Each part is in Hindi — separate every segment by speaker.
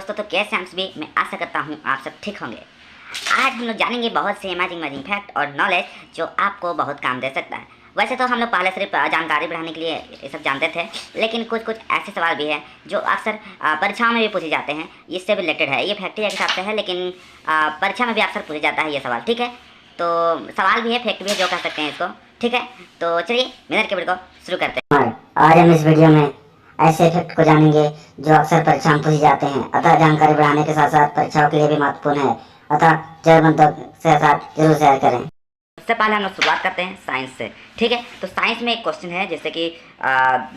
Speaker 1: दोस्तों तो कैसे हम भी मैं आशा करता हूँ आप सब ठीक होंगे। आज हम लोग जानेंगे बहुत से अमेजिंग फैक्ट और नॉलेज जो आपको बहुत काम दे सकता है। वैसे तो हम लोग पहले सिर्फ जानकारी बढ़ाने के लिए ये सब जानते थे, लेकिन कुछ कुछ ऐसे सवाल भी हैं जो अक्सर परीक्षाओं में भी पूछे जाते हैं। इससे भी रिलेटेड है, ये फैक्ट के हिसाब से है, लेकिन परीक्षा में भी अक्सर पूछा जाता है ये सवाल। ठीक है, तो सवाल भी है, फैक्ट भी है, जो कह सकते हैं इसको। ठीक है, तो चलिए मिनट के वीडियो को शुरू करते हैं।
Speaker 2: आज हम इस वीडियो में ऐसे फैक्ट को जानेंगे जो अक्सर परीक्षा में पूछे जाते हैं, अतः जानकारी बढ़ाने के साथ साथ परीक्षाओं के लिए भी महत्वपूर्ण है, अतः जरूर से साथ जरूर शेयर करें।
Speaker 1: सबसे पहले हम लोग शुरुआत करते हैं साइंस से। ठीक है, तो साइंस में एक क्वेश्चन है, जैसे कि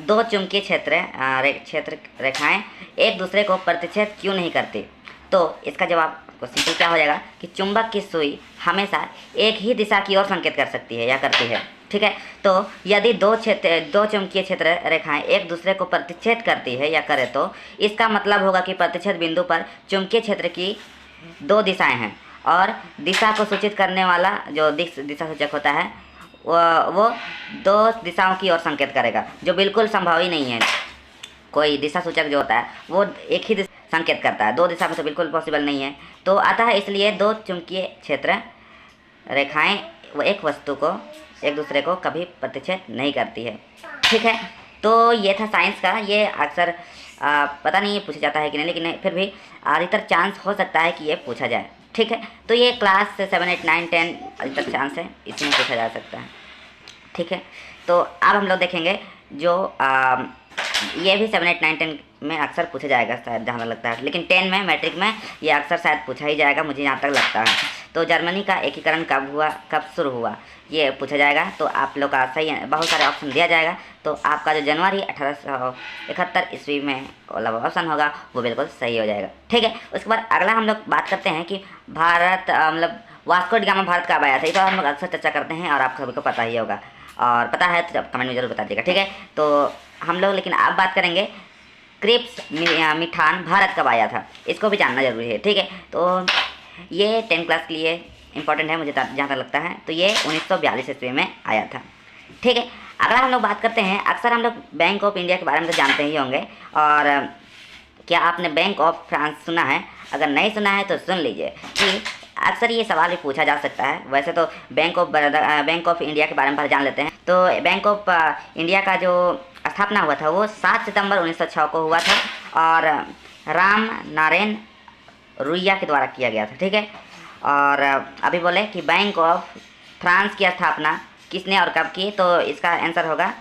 Speaker 1: दो चुंबकीय क्षेत्र रेखाएं एक दूसरे को प्रतिच्छेद क्यों नहीं करती। तो इसका जवाब क्वेश्चन क्या हो जाएगा कि चुंबक की सुई हमेशा एक ही दिशा की ओर संकेत कर सकती है या करती है। ठीक है, तो यदि दो चुंबकीय क्षेत्र रेखाएं एक दूसरे को प्रतिच्छेद करती है या करे, तो इसका मतलब होगा कि प्रतिच्छेद बिंदु पर चुंबकीय क्षेत्र की दो दिशाएं हैं और दिशा को सूचित करने वाला जो दिशा सूचक होता है वो दो दिशाओं की ओर संकेत करेगा, जो बिल्कुल संभव ही नहीं है। कोई दिशा सूचक जो होता है वो एक ही संकेत करता है, दो दिशा में तो बिल्कुल पॉसिबल नहीं है। तो अतः इसलिए दो चुंबकीय क्षेत्र रेखाएं वो एक वस्तु को एक दूसरे को कभी प्रतिच्छेद नहीं करती है। ठीक है, तो ये था साइंस का। ये अक्सर पता नहीं ये पूछा जाता है कि नहीं, लेकिन फिर भी अधिकतर चांस हो सकता है कि ये पूछा जाए। ठीक है, तो ये क्लास 7, 8, 9, 10 अधिकतर चांस है, इसमें पूछा जा सकता है। ठीक है, तो अब हम लोग देखेंगे जो ये भी 7, 8, 9, 10 में अक्सर पूछा जाएगा शायद, जहाँ लगता है, लेकिन 10 में मैट्रिक में ये अक्सर शायद पूछा ही जाएगा, मुझे यहाँ तक लगता है। तो जर्मनी का एकीकरण कब हुआ, कब शुरू हुआ, ये पूछा जाएगा। तो आप लोग का सही है, बहुत सारे ऑप्शन दिया जाएगा। तो आपका जो जनवरी 1871 ईस्वी में वाला ऑप्शन होगा वो बिल्कुल सही हो जाएगा। ठीक है, उसके बाद अगला हम लोग बात करते हैं कि भारत मतलब वास्को डी गामा भारत कब आया था। ये तो हम लोग अक्सर चर्चा करते हैं और आप सभी को पता ही होगा, और पता है तो कमेंट में जरूर बता दीजिएगा। ठीक है, तो हम लोग लेकिन आप बात करेंगे क्रिप्स मिठान भारत कब आया था, इसको भी जानना जरूरी है। ठीक है, तो ये 10 क्लास के लिए इंपॉर्टेंट है मुझे जहाँ तक लगता है। तो ये 1942 ईस्वी में आया था। ठीक है, अगला हम लोग बात करते हैं, अक्सर हम लोग बैंक ऑफ इंडिया के बारे में तो जानते ही होंगे, और क्या आपने बैंक ऑफ फ्रांस सुना है? अगर नहीं सुना है तो सुन लीजिए कि अक्सर ये सवाल भी पूछा जा सकता है। वैसे तो बैंक ऑफ इंडिया के बारे में पहले जान लेते हैं। तो बैंक ऑफ इंडिया का जो स्थापना हुआ था वो 7 सितंबर 1906 को हुआ था, और राम नारायण रुइया के द्वारा किया गया था। ठीक है, और अभी बोले कि बैंक ऑफ फ्रांस की स्थापना किसने और कब की, तो इसका आंसर होगा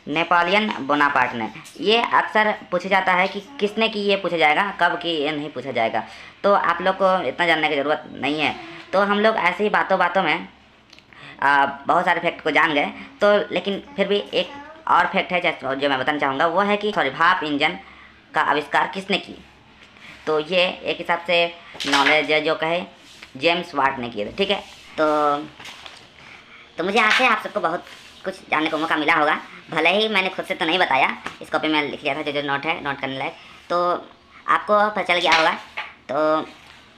Speaker 1: नेपोलियन बोनापार्ट ने। ये अक्सर पूछा जाता है कि किसने की, ये पूछा जाएगा, कब की ये नहीं पूछा जाएगा। तो आप लोग को इतना जानने की ज़रूरत नहीं है। तो हम लोग ऐसे ही बातों बातों में बहुत सारे फैक्ट को जान गए। तो लेकिन फिर भी एक और फैक्ट है जो मैं बताना चाहूँगा, वो है कि भाप इंजन का आविष्कार किसने की। तो ये एक हिसाब से नॉलेज जो कहे जेम्स वाट ने किए थे। ठीक है, तो मुझे आशा है आप सबको बहुत कुछ जानने को मौका मिला होगा। भले ही मैंने खुद से तो नहीं बताया, इस कॉपी में लिख लिया था जो नोट है, नोट करने लायक, तो आपको पता चल गया होगा। तो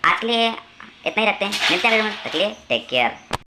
Speaker 1: आज के लिए इतना ही रखते हैं, मिलते हैं अगले वीडियो में, तक के लिए टेक केयर।